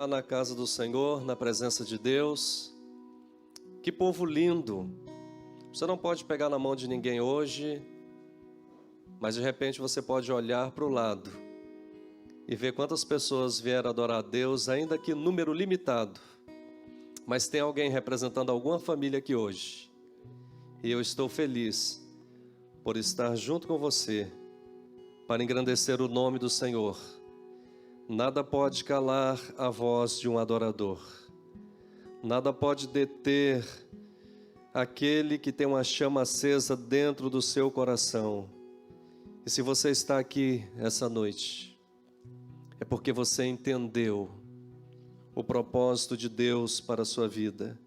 Na casa do Senhor, na presença de Deus. Que povo lindo! Você não pode pegar na mão de ninguém hoje, mas de repente você pode olhar para o lado e ver quantas pessoas vieram adorar a Deus, ainda que número limitado. Mas tem alguém representando alguma família aqui hoje. E eu estou feliz por estar junto com você para engrandecer o nome do Senhor. Nada pode calar a voz de um adorador. Nada pode deter aquele que tem uma chama acesa dentro do seu coração. E se você está aqui essa noite, é porque você entendeu o propósito de Deus para a sua vida.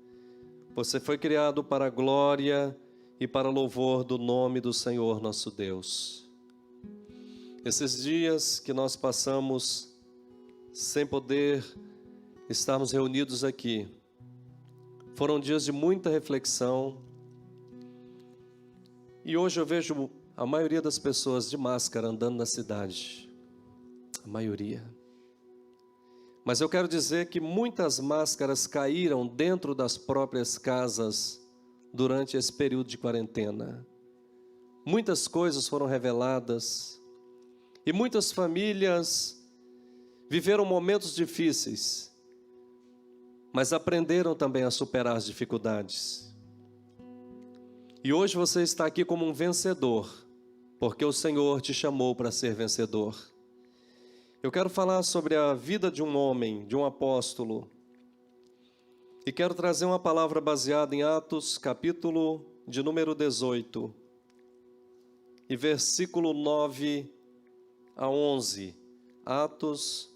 Você foi criado para a glória e para louvor do nome do Senhor nosso Deus. Esses dias que nós passamos sem poder estarmos reunidos aqui, foram dias de muita reflexão. E hoje eu vejo a maioria das pessoas de máscara andando na cidade. A maioria. Mas eu quero dizer que muitas máscaras caíram dentro das próprias casas durante esse período de quarentena. Muitas coisas foram reveladas e muitas famílias viveram momentos difíceis, mas aprenderam também a superar as dificuldades. E hoje você está aqui como um vencedor, porque o Senhor te chamou para ser vencedor. Eu quero falar sobre a vida de um homem, de um apóstolo, e quero trazer uma palavra baseada em Atos, capítulo de número 18, e versículo 9 a 11. Atos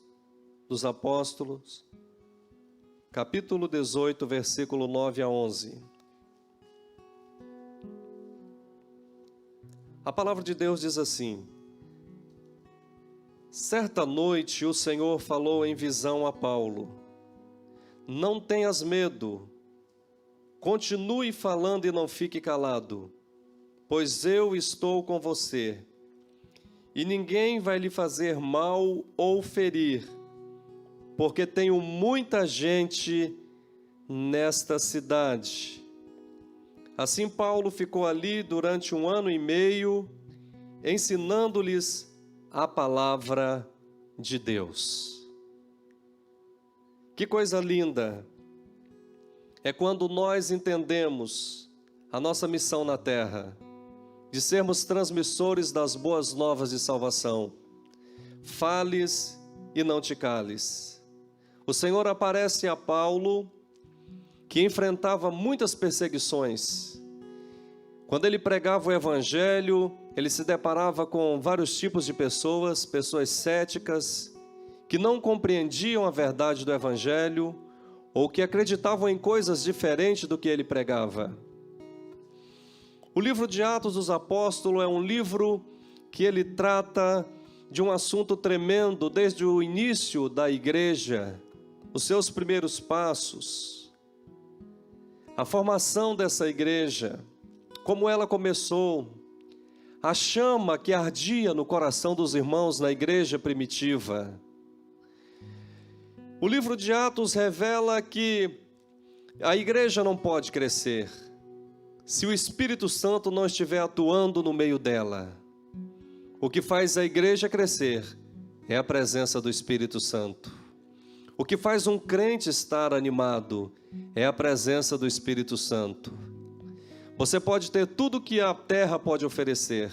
dos Apóstolos, capítulo 18, versículo 9 a 11. A palavra de Deus diz assim: certa noite o Senhor falou em visão a Paulo: não tenhas medo, continue falando e não fique calado, pois eu estou com você, e ninguém vai lhe fazer mal ou ferir, porque tenho muita gente nesta cidade. Assim Paulo ficou ali durante 1 ano e meio, ensinando-lhes a palavra de Deus. Que coisa linda é quando nós entendemos a nossa missão na terra, de sermos transmissores das boas novas de salvação. Fales e não te cales. O Senhor aparece a Paulo, que enfrentava muitas perseguições. Quando ele pregava o Evangelho, ele se deparava com vários tipos de pessoas, pessoas céticas, que não compreendiam a verdade do Evangelho, ou que acreditavam em coisas diferentes do que ele pregava. O livro de Atos dos Apóstolos é um livro que ele trata de um assunto tremendo desde o início da igreja, os seus primeiros passos, a formação dessa igreja, como ela começou, a chama que ardia no coração dos irmãos na igreja primitiva. O livro de Atos revela que a igreja não pode crescer se o Espírito Santo não estiver atuando no meio dela. O que faz a igreja crescer é a presença do Espírito Santo. O que faz um crente estar animado é a presença do Espírito Santo. Você pode ter tudo que a terra pode oferecer,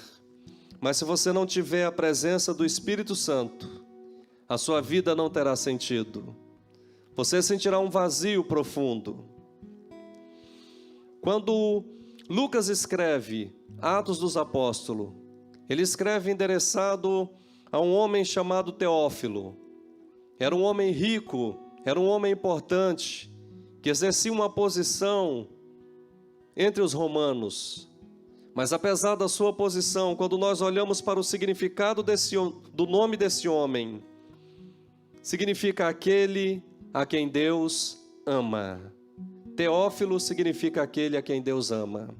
mas se você não tiver a presença do Espírito Santo, a sua vida não terá sentido. Você sentirá um vazio profundo. Quando Lucas escreve Atos dos Apóstolos, ele escreve endereçado a um homem chamado Teófilo. Era um homem rico, era um homem importante, que exercia uma posição entre os romanos. Mas apesar da sua posição, quando nós olhamos para o significado do nome desse homem, significa aquele a quem Deus ama. Teófilo significa aquele a quem Deus ama.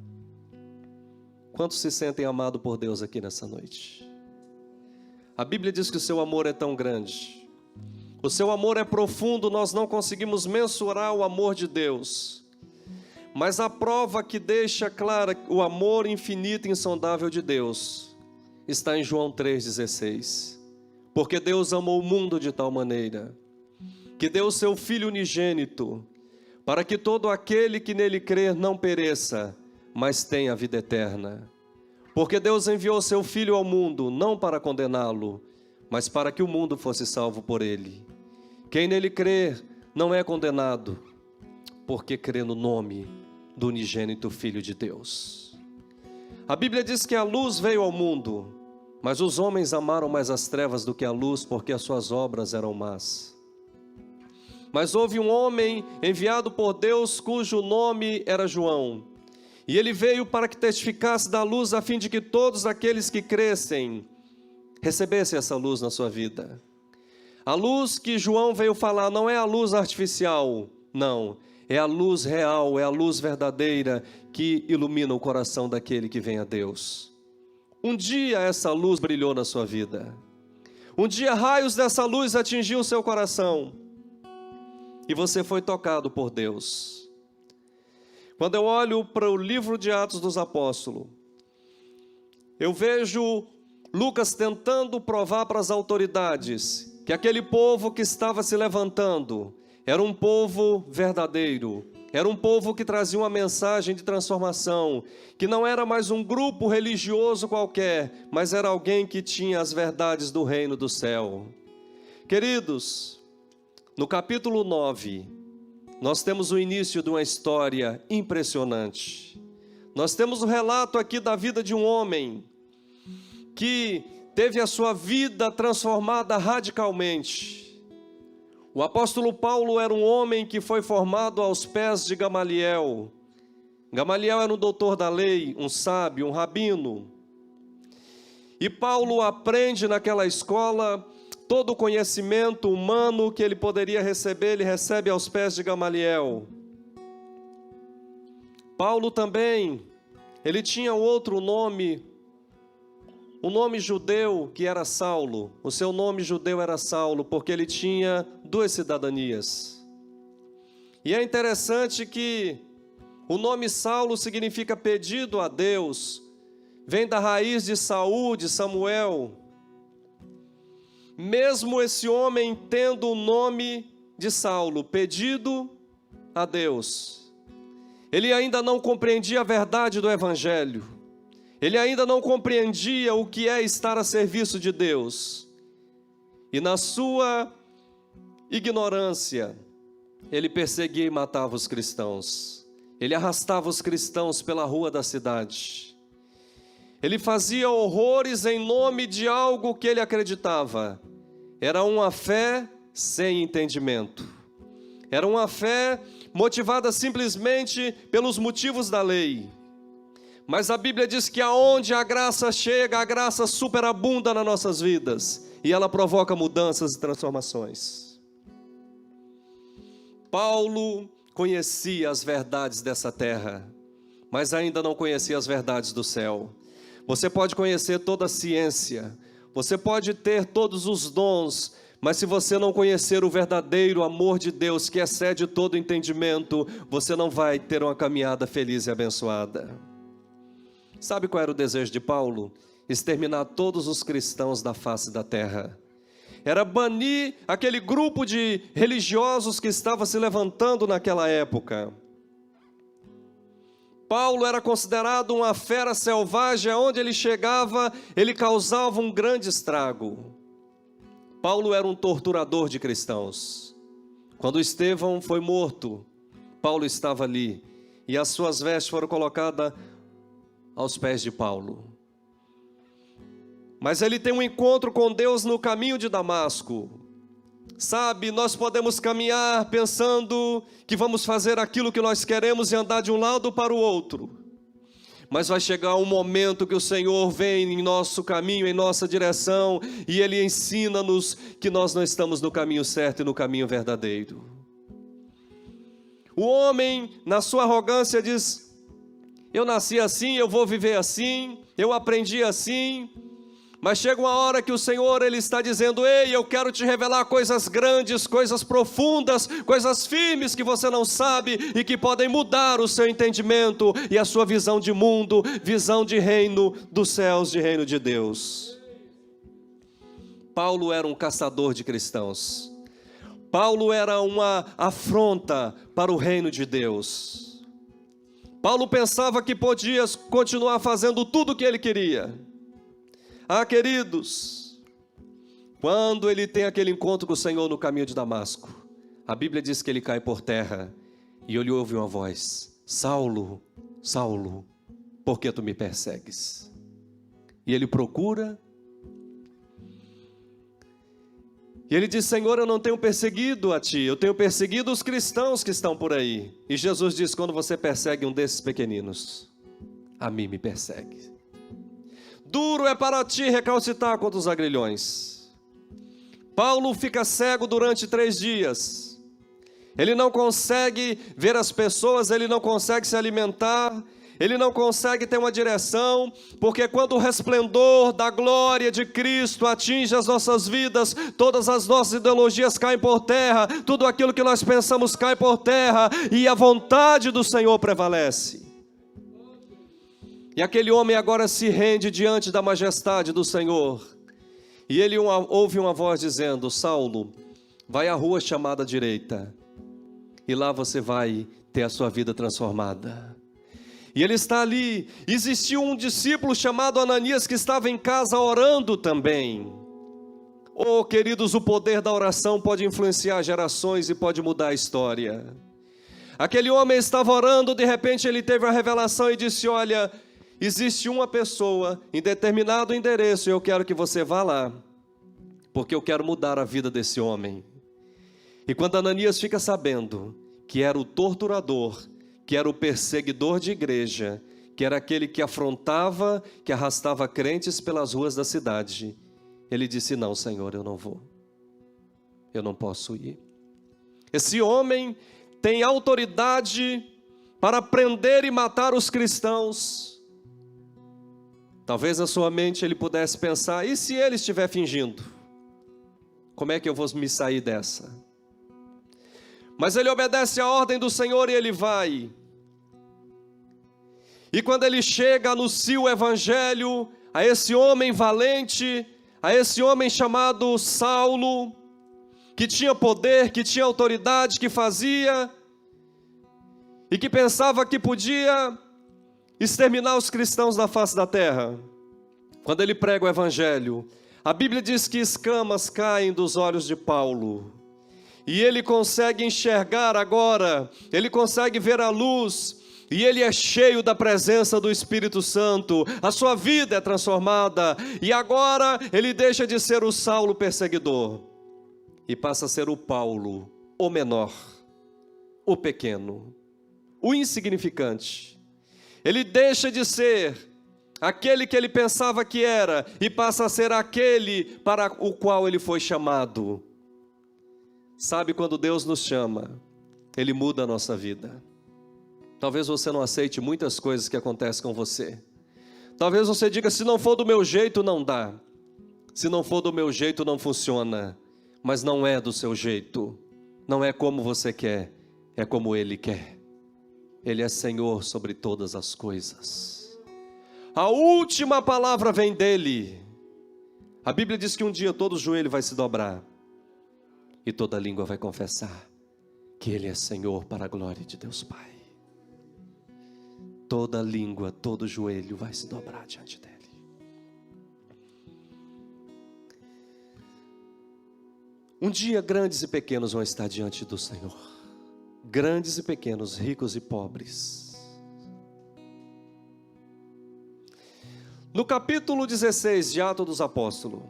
Quantos se sentem amados por Deus aqui nessa noite? A Bíblia diz que o seu amor é tão grande. O seu amor é profundo, nós não conseguimos mensurar o amor de Deus. Mas a prova que deixa clara o amor infinito e insondável de Deus está em João 3,16. Porque Deus amou o mundo de tal maneira que deu o seu Filho unigênito, para que todo aquele que nele crer não pereça, mas tenha a vida eterna. Porque Deus enviou seu Filho ao mundo, não para condená-lo, mas para que o mundo fosse salvo por ele. Quem nele crer não é condenado, porque crê no nome do unigênito Filho de Deus. A Bíblia diz que a luz veio ao mundo, mas os homens amaram mais as trevas do que a luz, porque as suas obras eram más. Mas houve um homem enviado por Deus, cujo nome era João, e ele veio para que testificasse da luz, a fim de que todos aqueles que crescem recebessem essa luz na sua vida. A luz que João veio falar não é a luz artificial, não, é a luz real, é a luz verdadeira que ilumina o coração daquele que vem a Deus. Um dia essa luz brilhou na sua vida, um dia raios dessa luz atingiu o seu coração, e você foi tocado por Deus. Quando eu olho para o livro de Atos dos Apóstolos, eu vejo Lucas tentando provar para as autoridades que aquele povo que estava se levantando era um povo verdadeiro, era um povo que trazia uma mensagem de transformação, que não era mais um grupo religioso qualquer, mas era alguém que tinha as verdades do reino do céu. Queridos, no capítulo 9, nós temos o início de uma história impressionante. Nós temos o relato aqui da vida de um homem que teve a sua vida transformada radicalmente. O apóstolo Paulo era um homem que foi formado aos pés de Gamaliel. Gamaliel era um doutor da lei, um sábio, um rabino. E Paulo aprende naquela escola todo o conhecimento humano que ele poderia receber, ele recebe aos pés de Gamaliel. Paulo também, ele tinha outro nome, um nome judeu que era Saulo. O seu nome judeu era Saulo, porque ele tinha duas cidadanias. E é interessante que o nome Saulo significa pedido a Deus, vem da raiz de Saul, de Samuel. Mesmo esse homem tendo o nome de Saulo, pedido a Deus, ele ainda não compreendia a verdade do Evangelho. Ele ainda não compreendia o que é estar a serviço de Deus. E na sua ignorância, ele perseguia e matava os cristãos. Ele arrastava os cristãos pela rua da cidade. Ele fazia horrores em nome de algo que ele acreditava. Era uma fé sem entendimento. Era uma fé motivada simplesmente pelos motivos da lei. Mas a Bíblia diz que aonde a graça chega, a graça superabunda nas nossas vidas. E ela provoca mudanças e transformações. Paulo conhecia as verdades dessa terra, mas ainda não conhecia as verdades do céu. Você pode conhecer toda a ciência, você pode ter todos os dons, mas se você não conhecer o verdadeiro amor de Deus, que excede todo entendimento, você não vai ter uma caminhada feliz e abençoada. Sabe qual era o desejo de Paulo? Exterminar todos os cristãos da face da terra. Era banir aquele grupo de religiosos que estava se levantando naquela época. Paulo era considerado uma fera selvagem, aonde ele chegava, ele causava um grande estrago. Paulo era um torturador de cristãos. Quando Estevão foi morto, Paulo estava ali, e as suas vestes foram colocadas aos pés de Paulo. Mas ele tem um encontro com Deus no caminho de Damasco. Sabe, nós podemos caminhar pensando que vamos fazer aquilo que nós queremos e andar de um lado para o outro. Mas vai chegar um momento que o Senhor vem em nosso caminho, em nossa direção, e Ele ensina-nos que nós não estamos no caminho certo e no caminho verdadeiro. O homem, na sua arrogância, diz: eu nasci assim, eu vou viver assim, eu aprendi assim. Mas chega uma hora que o Senhor, Ele está dizendo: ei, eu quero te revelar coisas grandes, coisas profundas, coisas firmes que você não sabe e que podem mudar o seu entendimento e a sua visão de mundo, visão de reino dos céus, de reino de Deus. Paulo era um caçador de cristãos. Paulo era uma afronta para o reino de Deus. Paulo pensava que podia continuar fazendo tudo o que ele queria. Queridos, quando ele tem aquele encontro com o Senhor no caminho de Damasco, a Bíblia diz que ele cai por terra e ele ouve uma voz: Saulo, Saulo, por que tu me persegues? E ele procura, e ele diz: Senhor, eu não tenho perseguido a ti, eu tenho perseguido os cristãos que estão por aí. E Jesus diz: quando você persegue um desses pequeninos, a mim me persegue. Duro é para ti recalcitar contra os agrilhões. Paulo fica cego durante 3 dias. Ele não consegue ver as pessoas, ele não consegue se alimentar, ele não consegue ter uma direção, porque quando o resplendor da glória de Cristo atinge as nossas vidas, todas as nossas ideologias caem por terra, tudo aquilo que nós pensamos cai por terra, e a vontade do Senhor prevalece. E aquele homem agora se rende diante da majestade do Senhor. E ele ouve uma voz dizendo: Saulo, vai à rua chamada direita, e lá você vai ter a sua vida transformada. E ele está ali. Existia um discípulo chamado Ananias que estava em casa orando também. Oh, queridos, o poder da oração pode influenciar gerações e pode mudar a história. Aquele homem estava orando, de repente ele teve uma revelação e disse: olha, existe uma pessoa em determinado endereço e eu quero que você vá lá, porque eu quero mudar a vida desse homem. E quando Ananias fica sabendo que era o torturador, que era o perseguidor de igreja, que era aquele que afrontava, que arrastava crentes pelas ruas da cidade, ele disse: não, Senhor, eu não vou, eu não posso ir. Esse homem tem autoridade para prender e matar os cristãos. Talvez na sua mente ele pudesse pensar: e se ele estiver fingindo? Como é que eu vou me sair dessa? Mas ele obedece à ordem do Senhor e ele vai. E quando ele chega, anuncia o evangelho a esse homem valente, a esse homem chamado Saulo, que tinha poder, que tinha autoridade, que fazia e que pensava que podia exterminar os cristãos da face da terra. Quando ele prega o evangelho, a Bíblia diz que escamas caem dos olhos de Paulo, e ele consegue enxergar agora, ele consegue ver a luz, e ele é cheio da presença do Espírito Santo, a sua vida é transformada, e agora ele deixa de ser o Saulo perseguidor, e passa a ser o Paulo, o menor, o pequeno, o insignificante. Ele deixa de ser aquele que ele pensava que era e passa a ser aquele para o qual ele foi chamado. Sabe, quando Deus nos chama, Ele muda a nossa vida. Talvez você não aceite muitas coisas que acontecem com você. Talvez você diga: se não for do meu jeito, não dá. Se não for do meu jeito, não funciona. Mas não é do seu jeito. Não é como você quer, é como Ele quer. Ele é Senhor sobre todas as coisas. A última palavra vem dEle. A Bíblia diz que um dia todo joelho vai se dobrar e toda língua vai confessar que Ele é Senhor, para a glória de Deus Pai. Toda língua, todo joelho vai se dobrar diante dEle. Um dia grandes e pequenos vão estar diante do Senhor. Grandes e pequenos, ricos e pobres. No capítulo 16 de Atos dos Apóstolos,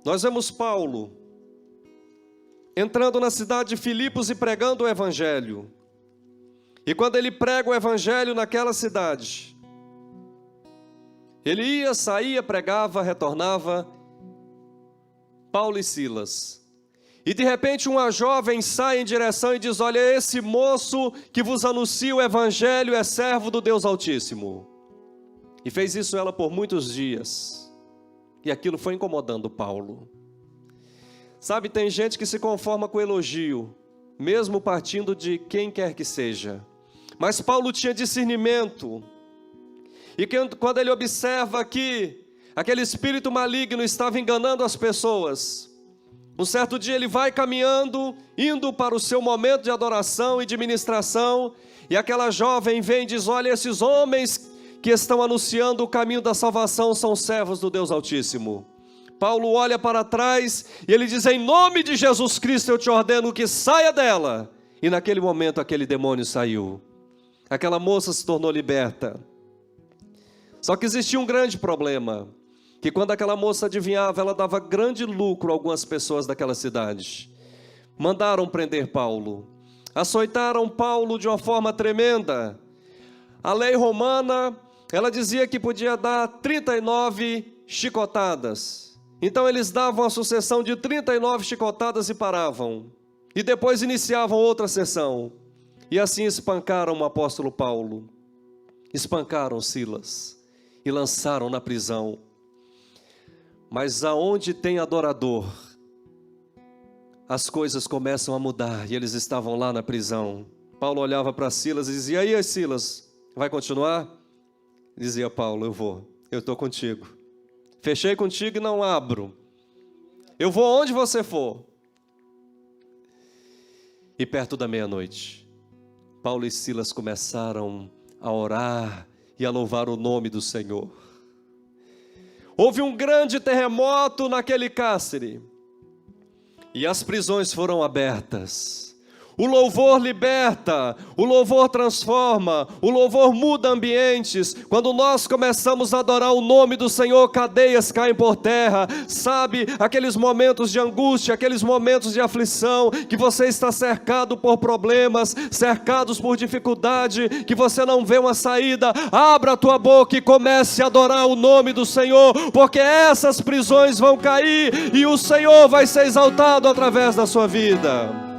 nós vemos Paulo entrando na cidade de Filipos e pregando o evangelho. E quando ele prega o evangelho naquela cidade, ele ia, saía, pregava, retornava, Paulo e Silas. E de repente uma jovem sai em direção e diz: olha, esse moço que vos anuncia o evangelho é servo do Deus Altíssimo. E fez isso ela por muitos dias. E aquilo foi incomodando Paulo. Sabe, tem gente que se conforma com o elogio, mesmo partindo de quem quer que seja. Mas Paulo tinha discernimento. E quando ele observa que aquele espírito maligno estava enganando as pessoas, um certo dia ele vai caminhando, indo para o seu momento de adoração e de ministração, e aquela jovem vem e diz: olha, esses homens que estão anunciando o caminho da salvação são servos do Deus Altíssimo. Paulo olha para trás e ele diz: em nome de Jesus Cristo eu te ordeno que saia dela. E naquele momento aquele demônio saiu. Aquela moça se tornou liberta. Só que existia um grande problema, que quando aquela moça adivinhava, ela dava grande lucro a algumas pessoas daquela cidade. Mandaram prender Paulo, açoitaram Paulo de uma forma tremenda. A lei romana, ela dizia que podia dar 39 chicotadas. Então eles davam a sucessão de 39 chicotadas e paravam. E depois iniciavam outra sessão. E assim espancaram o apóstolo Paulo. Espancaram Silas e lançaram na prisão. Mas aonde tem adorador, as coisas começam a mudar, e eles estavam lá na prisão. Paulo olhava para Silas e dizia: e aí, Silas, vai continuar? Dizia Paulo: eu estou contigo. Fechei contigo e não abro. Eu vou onde você for. E perto da meia-noite, Paulo e Silas começaram a orar e a louvar o nome do Senhor. Houve um grande terremoto naquele cárcere, e as prisões foram abertas. O louvor liberta, o louvor transforma, o louvor muda ambientes. Quando nós começamos a adorar o nome do Senhor, cadeias caem por terra. Sabe, aqueles momentos de angústia, aqueles momentos de aflição, que você está cercado por problemas, cercados por dificuldade, que você não vê uma saída, abra a tua boca e comece a adorar o nome do Senhor, porque essas prisões vão cair, e o Senhor vai ser exaltado através da sua vida.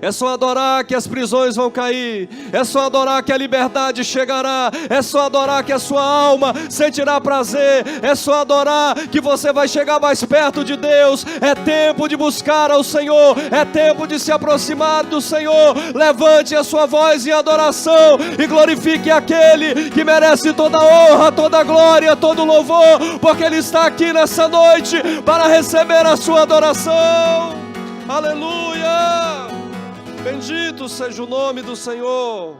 É só adorar que as prisões vão cair, é só adorar que a liberdade chegará, é só adorar que a sua alma sentirá prazer, é só adorar que você vai chegar mais perto de Deus. É tempo de buscar ao Senhor, é tempo de se aproximar do Senhor. Levante a sua voz em adoração e glorifique aquele que merece toda a honra, toda a glória, todo o louvor, porque Ele está aqui nessa noite para receber a sua adoração. Aleluia! Bendito seja o nome do Senhor.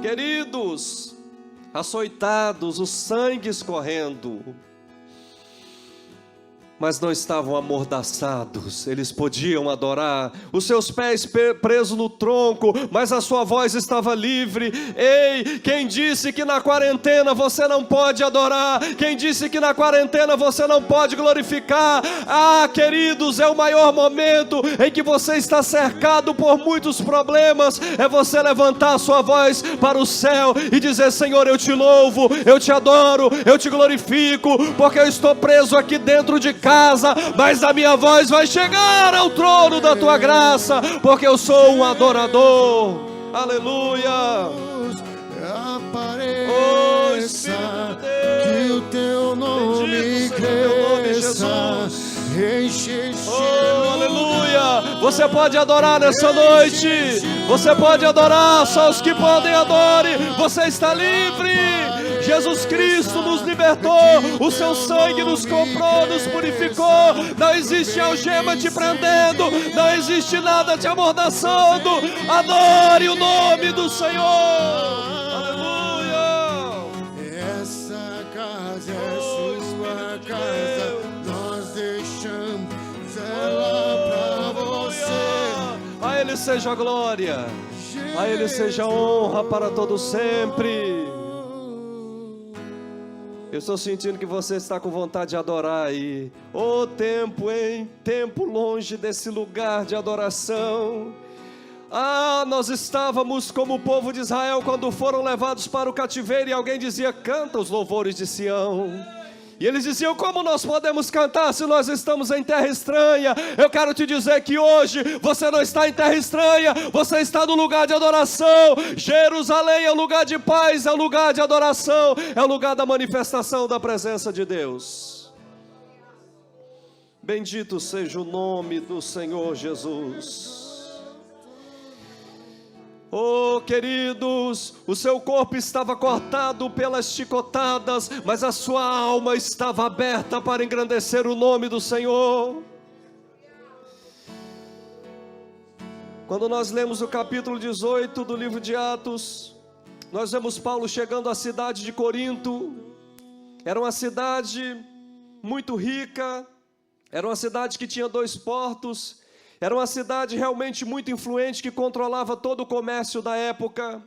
Queridos, açoitados, o sangue escorrendo, mas não estavam amordaçados. Eles podiam adorar, os seus pés presos no tronco, mas a sua voz estava livre. Ei, quem disse que na quarentena você não pode adorar? Quem disse que na quarentena você não pode glorificar? Ah, queridos, é o maior momento em que você está cercado por muitos problemas. É você levantar a sua voz para o céu e dizer: Senhor, eu te louvo, eu te adoro, eu te glorifico, porque eu estou preso aqui dentro de casa, mas a minha voz vai chegar ao trono da tua graça, porque eu sou um adorador. Aleluia. Oh, Espírito de Deus, que o teu nome cresça, enche. Oh, aleluia. Você pode adorar nessa noite, você pode adorar, só os que podem adore. Você está livre. Jesus Cristo nos libertou, o seu sangue nos comprou, nos purificou. Não existe algema te prendendo, não existe nada te amordaçando. Adore o nome do Senhor. Aleluia. Essa casa é sua casa, nós deixamos ela pra você. A Ele seja a glória, a Ele seja a honra para todo sempre. Eu estou sentindo que você está com vontade de adorar aí. Oh, tempo, hein? Tempo longe desse lugar de adoração. Ah, nós estávamos como o povo de Israel quando foram levados para o cativeiro e alguém dizia: canta os louvores de Sião. E eles diziam: como nós podemos cantar se nós estamos em terra estranha? Eu quero te dizer que hoje você não está em terra estranha, você está no lugar de adoração. Jerusalém é lugar de paz, é lugar de adoração, é lugar da manifestação da presença de Deus. Bendito seja o nome do Senhor Jesus. Oh, queridos, o seu corpo estava cortado pelas chicotadas, mas a sua alma estava aberta para engrandecer o nome do Senhor. Quando nós lemos o capítulo 18 do livro de Atos, nós vemos Paulo chegando à cidade de Corinto. Era uma cidade muito rica, era uma cidade que tinha 2 portos. Era uma cidade realmente muito influente, que controlava todo o comércio da época.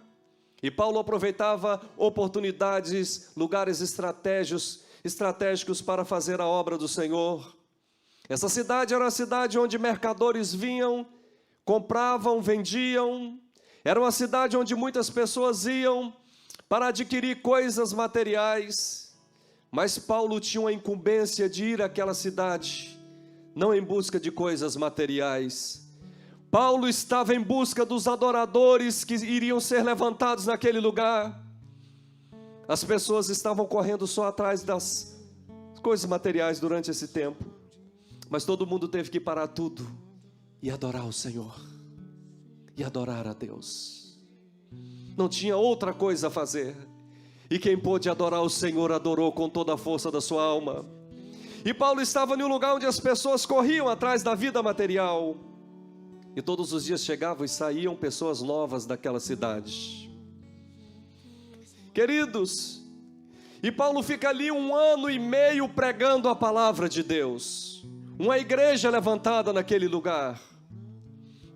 E Paulo aproveitava oportunidades, lugares estratégicos para fazer a obra do Senhor. Essa cidade era uma cidade onde mercadores vinham, compravam, vendiam. Era uma cidade onde muitas pessoas iam para adquirir coisas materiais. Mas Paulo tinha uma incumbência de ir àquela cidade, não em busca de coisas materiais. Paulo estava em busca dos adoradores que iriam ser levantados naquele lugar. As pessoas estavam correndo só atrás das coisas materiais durante esse tempo, mas todo mundo teve que parar tudo e adorar o Senhor, e adorar a Deus. Não tinha outra coisa a fazer, e quem pôde adorar o Senhor, adorou com toda a força da sua alma. E Paulo estava em um lugar onde as pessoas corriam atrás da vida material, e todos os dias chegavam e saíam pessoas novas daquela cidade. Queridos, e Paulo fica ali 1 ano e meio pregando a palavra de Deus, uma igreja levantada naquele lugar.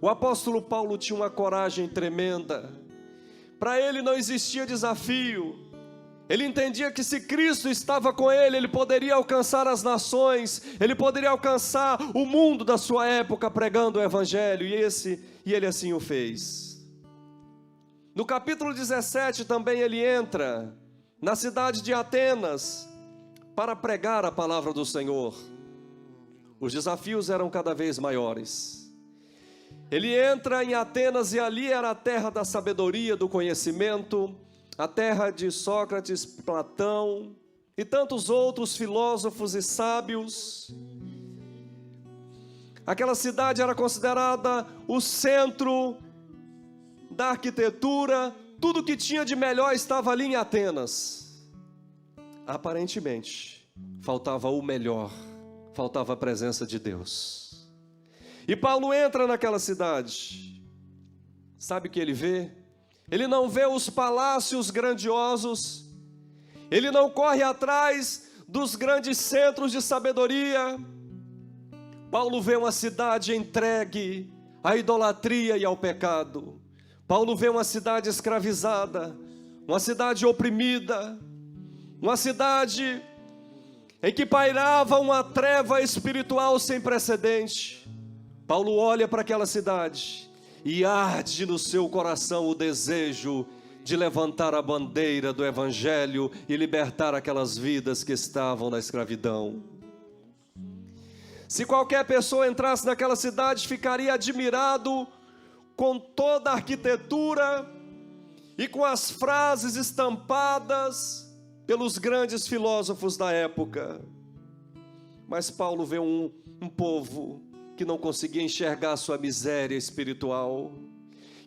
O apóstolo Paulo tinha uma coragem tremenda. Para ele não existia desafio. Ele entendia que se Cristo estava com ele, ele poderia alcançar as nações, ele poderia alcançar o mundo da sua época pregando o evangelho, e ele assim o fez. No capítulo 17 também ele entra na cidade de Atenas para pregar a palavra do Senhor. Os desafios eram cada vez maiores. Ele entra em Atenas, e ali era a terra da sabedoria, do conhecimento, a terra de Sócrates, Platão e tantos outros filósofos e sábios. Aquela cidade era considerada o centro da arquitetura. Tudo que tinha de melhor estava ali em Atenas. Aparentemente, faltava o melhor, faltava a presença de Deus. E Paulo entra naquela cidade. Sabe o que ele vê? Ele não vê os palácios grandiosos, ele não corre atrás dos grandes centros de sabedoria. Paulo vê uma cidade entregue à idolatria e ao pecado. Paulo vê uma cidade escravizada, uma cidade oprimida, uma cidade em que pairava uma treva espiritual sem precedente. Paulo olha para aquela cidade e arde no seu coração o desejo de levantar a bandeira do evangelho e libertar aquelas vidas que estavam na escravidão. Se qualquer pessoa entrasse naquela cidade, ficaria admirado com toda a arquitetura e com as frases estampadas pelos grandes filósofos da época. Mas Paulo vê um povo que não conseguia enxergar sua miséria espiritual,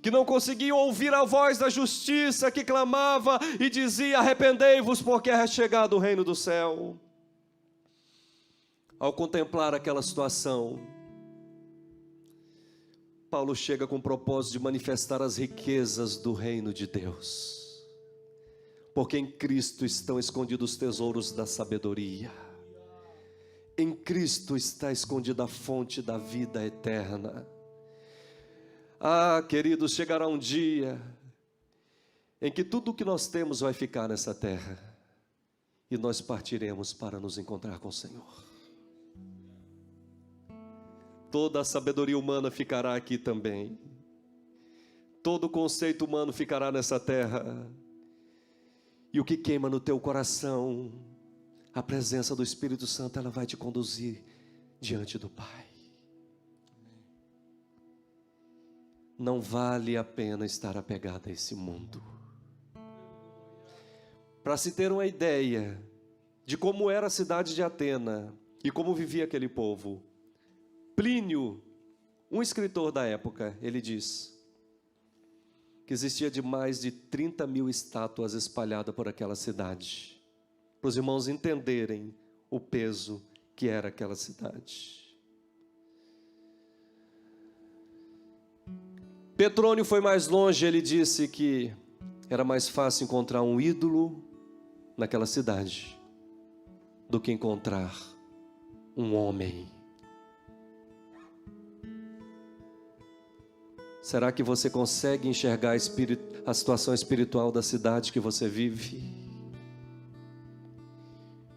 que não conseguia ouvir a voz da justiça que clamava e dizia: arrependei-vos, porque é chegado o reino do céu. Ao contemplar aquela situação, Paulo chega com o propósito de manifestar as riquezas do reino de Deus, porque em Cristo estão escondidos os tesouros da sabedoria. Em Cristo está escondida a fonte da vida eterna. Ah, queridos, chegará um dia em que tudo o que nós temos vai ficar nessa terra, e nós partiremos para nos encontrar com o Senhor. Toda a sabedoria humana ficará aqui também. Todo o conceito humano ficará nessa terra. E o que queima no teu coração, a presença do Espírito Santo, ela vai te conduzir diante do Pai. Não vale a pena estar apegado a esse mundo. Para se ter uma ideia de como era a cidade de Atena e como vivia aquele povo, Plínio, um escritor da época, ele diz que existia de mais de 30.000 estátuas espalhadas por aquela cidade, para os irmãos entenderem o peso que era aquela cidade. Petrônio foi mais longe, ele disse que era mais fácil encontrar um ídolo naquela cidade do que encontrar um homem. Será que você consegue enxergar a situação espiritual da cidade que você vive?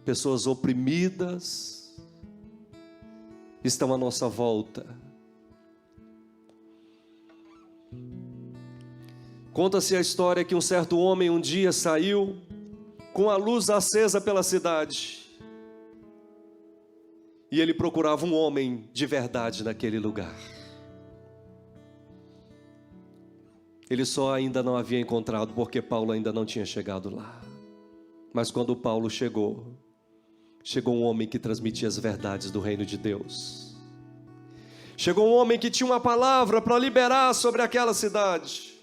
Pessoas oprimidas estão à nossa volta. Conta-se a história que um certo homem um dia saiu com a luz acesa pela cidade. E ele procurava um homem de verdade naquele lugar. Ele só ainda não havia encontrado, porque Paulo ainda não tinha chegado lá. Mas quando Paulo chegou um homem que transmitia as verdades do reino de Deus. Chegou um homem que tinha uma palavra para liberar sobre aquela cidade.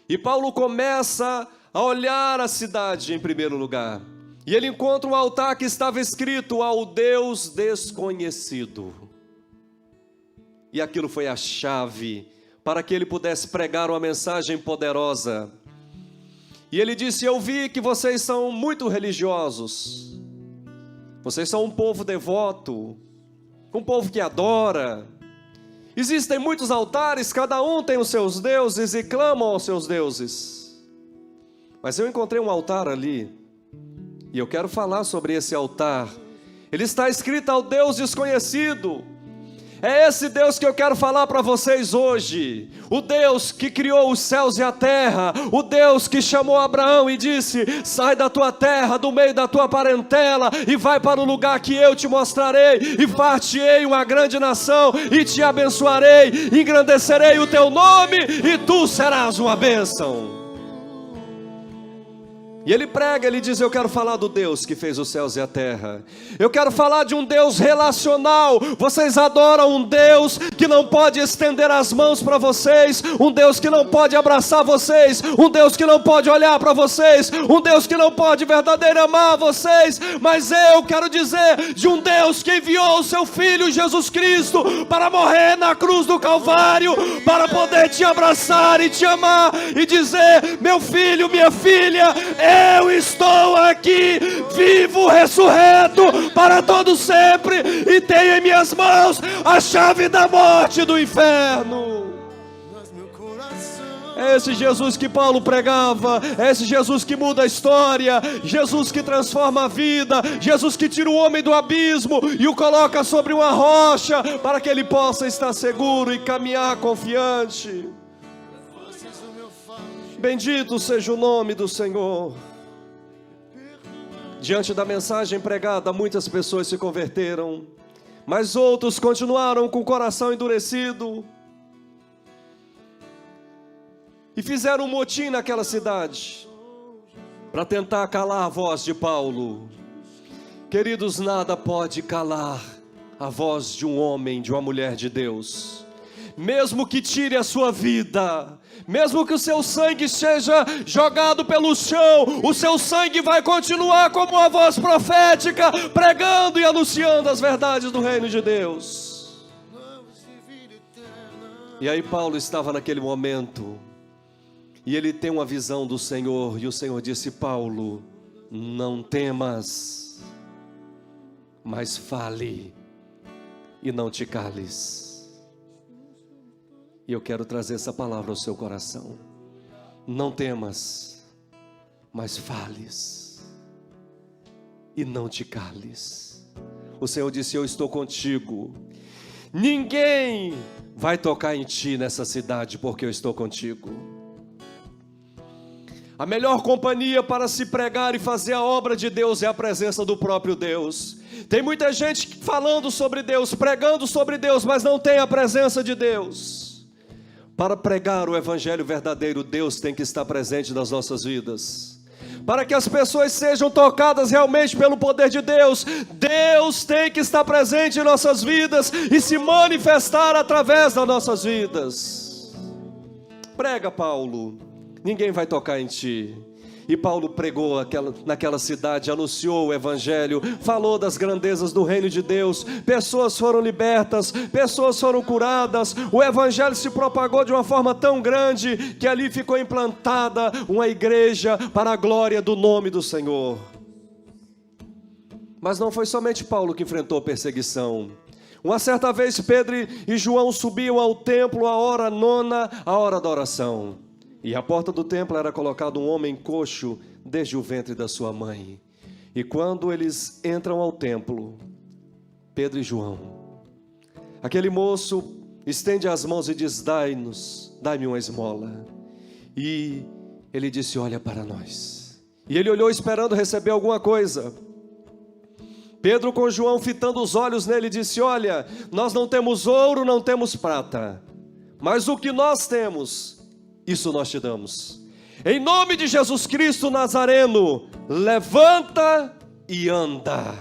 E Paulo começa a olhar a cidade em primeiro lugar. E ele encontra um altar que estava escrito ao Deus desconhecido. E aquilo foi a chave para que ele pudesse pregar uma mensagem poderosa. E ele disse: eu vi que vocês são muito religiosos. Vocês são um povo devoto, um povo que adora. Existem muitos altares, cada um tem os seus deuses e clamam aos seus deuses. Mas eu encontrei um altar ali, e eu quero falar sobre esse altar. Ele está escrito ao Deus desconhecido. É esse Deus que eu quero falar para vocês hoje. O Deus que criou os céus e a terra. O Deus que chamou Abraão e disse: sai da tua terra, do meio da tua parentela, e vai para o lugar que eu te mostrarei, e far-te-ei uma grande nação, e te abençoarei, engrandecerei o teu nome, e tu serás uma bênção. E ele prega, ele diz: eu quero falar do Deus que fez os céus e a terra. Eu quero falar de um Deus relacional. Vocês adoram um Deus que não pode estender as mãos para vocês, um Deus que não pode abraçar vocês, um Deus que não pode olhar para vocês, um Deus que não pode verdadeiramente amar vocês. Mas eu quero dizer de um Deus que enviou o seu Filho Jesus Cristo para morrer na cruz do Calvário, para poder te abraçar e te amar e dizer: meu filho, minha filha, eu estou aqui, vivo, ressurreto para todo sempre, e tenho em minhas mãos a chave da morte e do inferno. É esse Jesus que Paulo pregava, é esse Jesus que muda a história, Jesus que transforma a vida, Jesus que tira o homem do abismo e o coloca sobre uma rocha, para que ele possa estar seguro e caminhar confiante. Bendito seja o nome do Senhor. Diante da mensagem pregada, muitas pessoas se converteram, mas outros continuaram com o coração endurecido e fizeram um motim naquela cidade para tentar calar a voz de Paulo. Queridos, nada pode calar a voz de um homem, de uma mulher de Deus. Mesmo que tire a sua vida, mesmo que o seu sangue seja jogado pelo chão, o seu sangue vai continuar como uma voz profética, pregando e anunciando as verdades do reino de Deus. E aí Paulo estava naquele momento, e ele tem uma visão do Senhor, e o Senhor disse: Paulo, não temas, mas fale e não te cales. E eu quero trazer essa palavra ao seu coração. Não temas, mas fales e não te cales. O Senhor disse: eu estou contigo. Ninguém vai tocar em ti nessa cidade, porque eu estou contigo. A melhor companhia para se pregar e fazer a obra de Deus é a presença do próprio Deus. Tem muita gente falando sobre Deus, pregando sobre Deus, mas não tem a presença de Deus. Para pregar o evangelho verdadeiro, Deus tem que estar presente nas nossas vidas. Para que as pessoas sejam tocadas realmente pelo poder de Deus, Deus tem que estar presente em nossas vidas e se manifestar através das nossas vidas. Prega, Paulo. Ninguém vai tocar em ti. E Paulo pregou naquela cidade, anunciou o evangelho, falou das grandezas do reino de Deus. Pessoas foram libertas, pessoas foram curadas. O evangelho se propagou de uma forma tão grande que ali ficou implantada uma igreja para a glória do nome do Senhor. Mas não foi somente Paulo que enfrentou perseguição. Uma certa vez Pedro e João subiam ao templo à hora nona, a hora da oração. E à porta do templo era colocado um homem coxo desde o ventre da sua mãe. E quando eles entram ao templo, Pedro e João, aquele moço estende as mãos e diz: dai-me uma esmola. E ele disse: olha para nós. E ele olhou esperando receber alguma coisa. Pedro com João fitando os olhos nele disse: olha, nós não temos ouro, não temos prata, mas o que nós temos, isso nós te damos. Em nome de Jesus Cristo Nazareno, levanta e anda.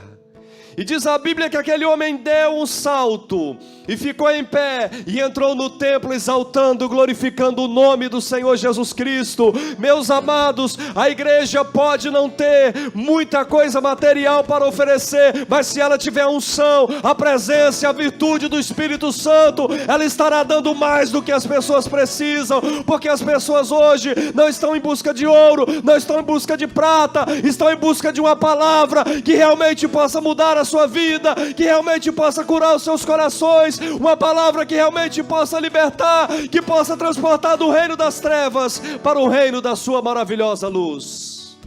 E diz a Bíblia que aquele homem deu um salto e ficou em pé e entrou no templo exaltando, glorificando o nome do Senhor Jesus Cristo. Meus amados, a igreja pode não ter muita coisa material para oferecer, mas se ela tiver unção, a presença e a virtude do Espírito Santo, ela estará dando mais do que as pessoas precisam, porque as pessoas hoje não estão em busca de ouro, não estão em busca de prata, estão em busca de uma palavra que realmente possa mudar a sua vida, que realmente possa curar os seus corações, uma palavra que realmente possa libertar, que possa transportar do reino das trevas para o reino da sua maravilhosa luz.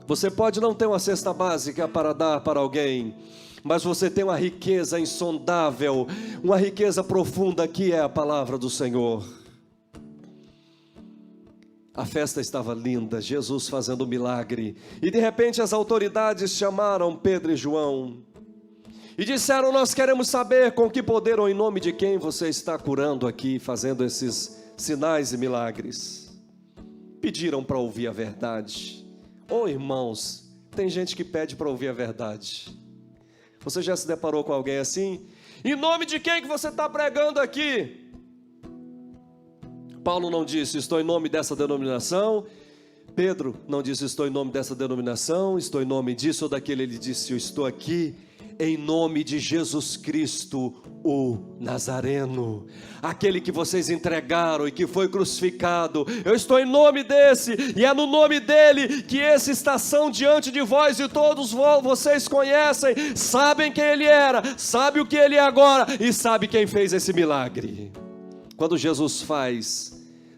Você pode não ter uma cesta básica para dar para alguém, mas você tem uma riqueza insondável, uma riqueza profunda que é a palavra do Senhor. A festa estava linda, Jesus fazendo um milagre, e de repente as autoridades chamaram Pedro e João e disseram: nós queremos saber com que poder ou em nome de quem você está curando aqui, fazendo esses sinais e milagres. Pediram para ouvir a verdade. Oh, irmãos, tem gente que pede para ouvir a verdade. Você já se deparou com alguém assim? Em nome de quem que você está pregando aqui? Paulo não disse: estou em nome dessa denominação. Pedro não disse: estou em nome dessa denominação, estou em nome disso ou daquele. Ele disse: eu estou aqui em nome de Jesus Cristo, o Nazareno, aquele que vocês entregaram e que foi crucificado. Eu estou em nome desse, e é no nome dele que esses estão diante de vós, e todos vocês conhecem, sabem quem ele era, sabem o que ele é agora, e sabem quem fez esse milagre. Quando Jesus faz,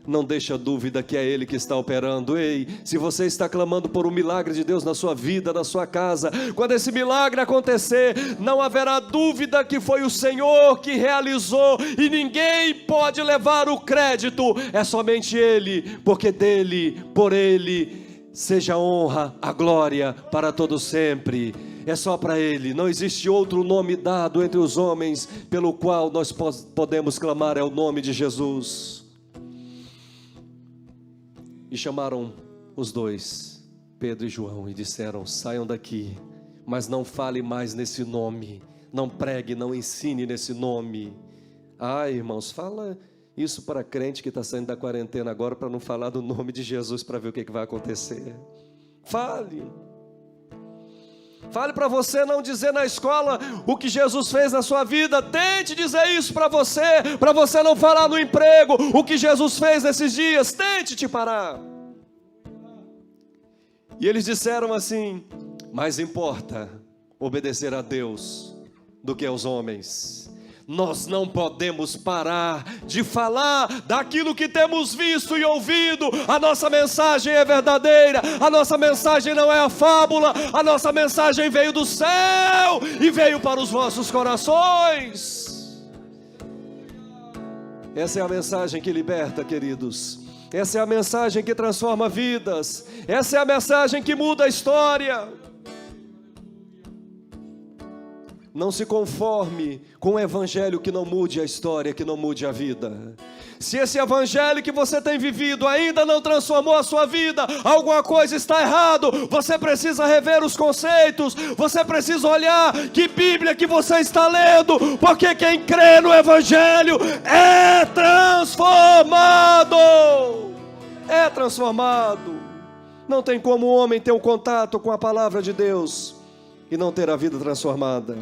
não deixa dúvida que é Ele que está operando. Ei, se você está clamando por um milagre de Deus na sua vida, na sua casa, quando esse milagre acontecer, não haverá dúvida que foi o Senhor que realizou, e ninguém pode levar o crédito, é somente Ele, porque dele, por Ele, seja a honra, a glória para todo sempre. É só para Ele, não existe outro nome dado entre os homens pelo qual nós podemos clamar, é o nome de Jesus. E chamaram os dois, Pedro e João, e disseram: saiam daqui, mas não fale mais nesse nome, não pregue, não ensine nesse nome. Irmãos, fala isso para crente que está saindo da quarentena agora, para não falar do nome de Jesus, para ver o que vai acontecer. Fale para você não dizer na escola o que Jesus fez na sua vida. Tente dizer isso para você não falar no emprego o que Jesus fez nesses dias. Tente te parar. E eles disseram assim: mais importa obedecer a Deus do que aos homens. Nós não podemos parar de falar daquilo que temos visto e ouvido. A nossa mensagem é verdadeira, a nossa mensagem não é a fábula, a nossa mensagem veio do céu e veio para os vossos corações. Essa é a mensagem que liberta, queridos. Essa é a mensagem que transforma vidas. Essa é a mensagem que muda a história. Não se conforme com um evangelho que não mude a história, que não mude a vida. Se esse evangelho que você tem vivido ainda não transformou a sua vida, alguma coisa está errado. Você precisa rever os conceitos. Você precisa olhar que Bíblia que você está lendo, porque quem crê no evangelho é transformado. É transformado. Não tem como um homem ter um contato com a palavra de Deus e não ter a vida transformada.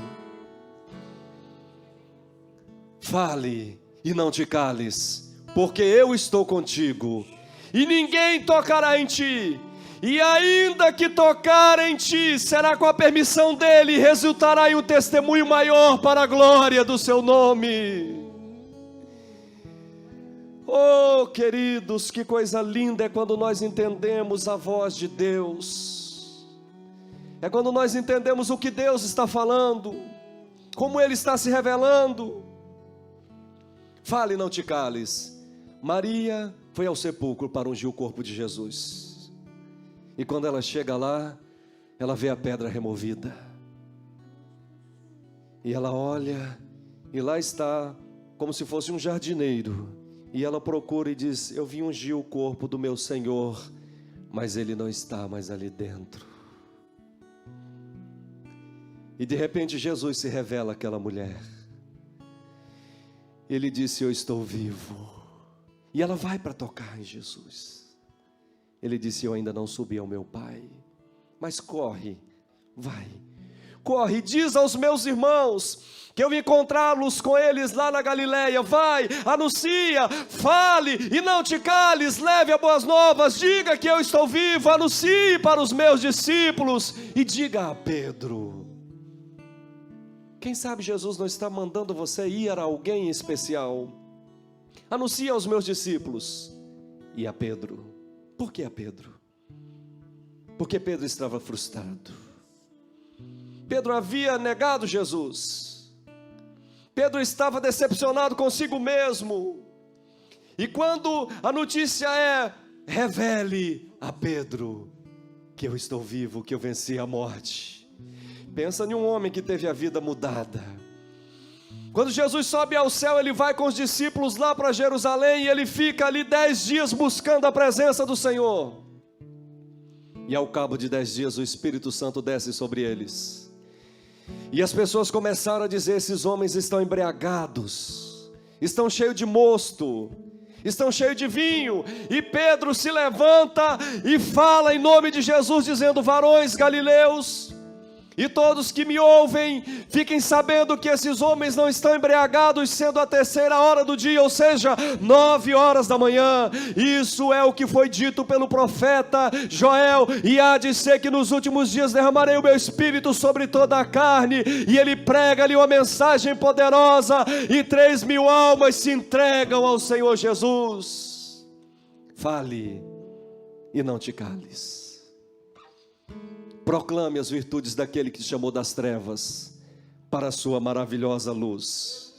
Fale e não te cales, porque eu estou contigo, e ninguém tocará em ti, e ainda que tocar em ti, será com a permissão dele, e resultará em um testemunho maior para a glória do seu nome. Oh, queridos, que coisa linda é quando nós entendemos a voz de Deus. É quando nós entendemos o que Deus está falando, como Ele está se revelando. Fale e não te cales. Maria foi ao sepulcro para ungir o corpo de Jesus. E quando ela chega lá, ela vê a pedra removida. E ela olha, e lá está, como se fosse um jardineiro. E ela procura e diz: eu vim ungir o corpo do meu Senhor, mas ele não está mais ali dentro. E de repente Jesus se revela àquela mulher. Ele disse: eu estou vivo. E ela vai para tocar em Jesus. Ele disse: eu ainda não subi ao meu Pai, mas corre, vai, corre, diz aos meus irmãos que eu vim encontrá-los com eles lá na Galileia. Vai, anuncia, fale e não te cales, leve as boas novas, diga que eu estou vivo, anuncie para os meus discípulos e diga a Pedro. Quem sabe Jesus não está mandando você ir a alguém especial. Anuncia aos meus discípulos e a Pedro. Por que a Pedro? Porque Pedro estava frustrado. Pedro havia negado Jesus. Pedro estava decepcionado consigo mesmo. E quando a notícia é: revele a Pedro que eu estou vivo, que eu venci a morte. Pensa em um homem que teve a vida mudada. Quando Jesus sobe ao céu, ele vai com os discípulos lá para Jerusalém, e ele fica ali 10 dias buscando a presença do Senhor. E ao cabo de 10 dias o Espírito Santo desce sobre eles. E as pessoas começaram a dizer: esses homens estão embriagados, estão cheios de mosto, estão cheios de vinho. E Pedro se levanta e fala em nome de Jesus, dizendo: varões galileus, e todos que me ouvem, fiquem sabendo que esses homens não estão embriagados, sendo a 3ª hora do dia, ou seja, 9 horas da manhã. Isso é o que foi dito pelo profeta Joel: e há de ser que nos últimos dias derramarei o meu espírito sobre toda a carne. E ele prega ali uma mensagem poderosa, e 3.000 almas se entregam ao Senhor Jesus. Fale e não te cales. Proclame as virtudes daquele que te chamou das trevas para a sua maravilhosa luz.